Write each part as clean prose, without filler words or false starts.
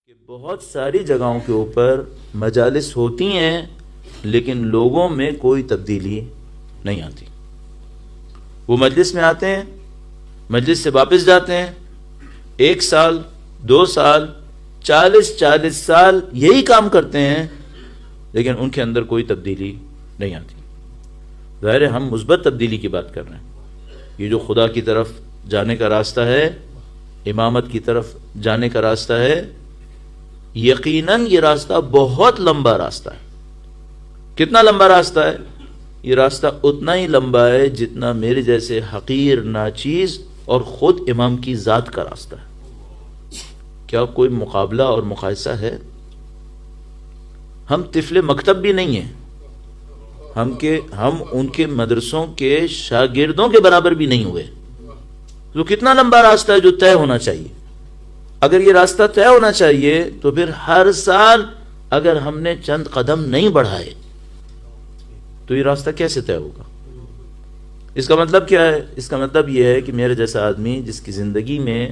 کہ بہت ساری جگہوں کے اوپر مجالس ہوتی ہیں لیکن لوگوں میں کوئی تبدیلی نہیں آتی. وہ مجلس میں آتے ہیں، مجلس سے واپس جاتے ہیں، 1 سال 2 سال 40 سال یہی کام کرتے ہیں لیکن ان کے اندر کوئی تبدیلی نہیں آتی. ظاہر ہے ہم مثبت تبدیلی کی بات کر رہے ہیں. یہ جو خدا کی طرف جانے کا راستہ ہے، امامت کی طرف جانے کا راستہ ہے، یقیناً یہ راستہ بہت لمبا راستہ ہے. کتنا لمبا راستہ ہے؟ یہ راستہ اتنا ہی لمبا ہے جتنا میرے جیسے حقیر ناچیز اور خود امام کی ذات کا راستہ ہے. کیا کوئی مقابلہ اور مقایسہ ہے؟ ہم طفل مکتب بھی نہیں ہیں، ہم ان کے مدرسوں کے شاگردوں کے برابر بھی نہیں ہوئے. تو کتنا لمبا راستہ ہے جو طے ہونا چاہیے. اگر یہ راستہ طے ہونا چاہیے تو پھر ہر سال اگر ہم نے چند قدم نہیں بڑھائے تو یہ راستہ کیسے طے ہوگا؟ اس کا مطلب کیا ہے؟ اس کا مطلب یہ ہے کہ میرے جیسا آدمی جس کی زندگی میں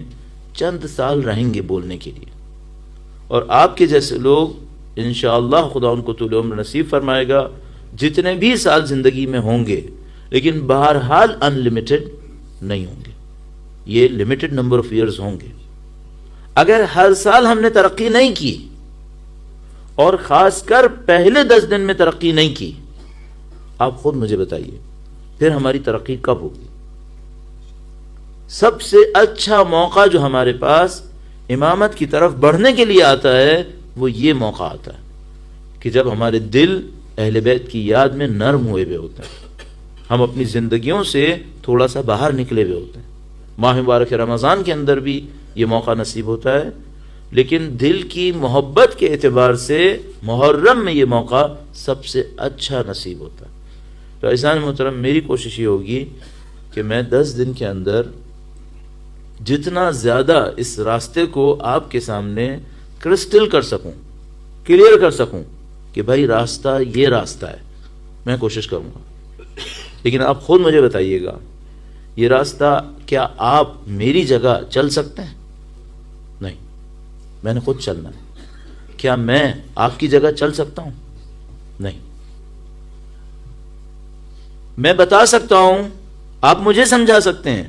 چند سال رہیں گے بولنے کے لیے، اور آپ کے جیسے لوگ انشاءاللہ خدا ان کو طول عمر نصیب فرمائے گا جتنے بھی سال زندگی میں ہوں گے، لیکن بہرحال ان لمیٹڈ نہیں ہوں گے. یہ لمیٹڈ نمبر آف ایئرز ہوں گے. اگر ہر سال ہم نے ترقی نہیں کی، اور خاص کر پہلے 10 دن میں ترقی نہیں کی، آپ خود مجھے بتائیے پھر ہماری ترقی کب ہوگی؟ سب سے اچھا موقع جو ہمارے پاس امامت کی طرف بڑھنے کے لیے آتا ہے وہ یہ موقع آتا ہے کہ جب ہمارے دل اہل بیت کی یاد میں نرم ہوئے ہوئے ہوتے ہیں، ہم اپنی زندگیوں سے تھوڑا سا باہر نکلے ہوئے ہوتے ہیں. ماہ مبارک رمضان کے اندر بھی یہ موقع نصیب ہوتا ہے، لیکن دل کی محبت کے اعتبار سے محرم میں یہ موقع سب سے اچھا نصیب ہوتا ہے. تو عزیزان محترم، میری کوشش یہ ہوگی کہ میں 10 دن کے اندر جتنا زیادہ اس راستے کو آپ کے سامنے کرسٹل کر سکوں، کلیئر کر سکوں کہ بھائی راستہ یہ راستہ ہے، میں کوشش کروں گا. لیکن آپ خود مجھے بتائیے گا یہ راستہ کیا آپ میری جگہ چل سکتے ہیں؟ نہیں، میں نے خود چلنا ہے. کیا میں آپ کی جگہ چل سکتا ہوں؟ نہیں. میں بتا سکتا ہوں، آپ مجھے سمجھا سکتے ہیں،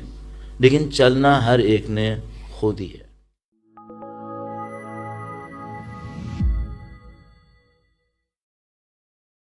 لیکن چلنا ہر ایک نے خود ہی ہے.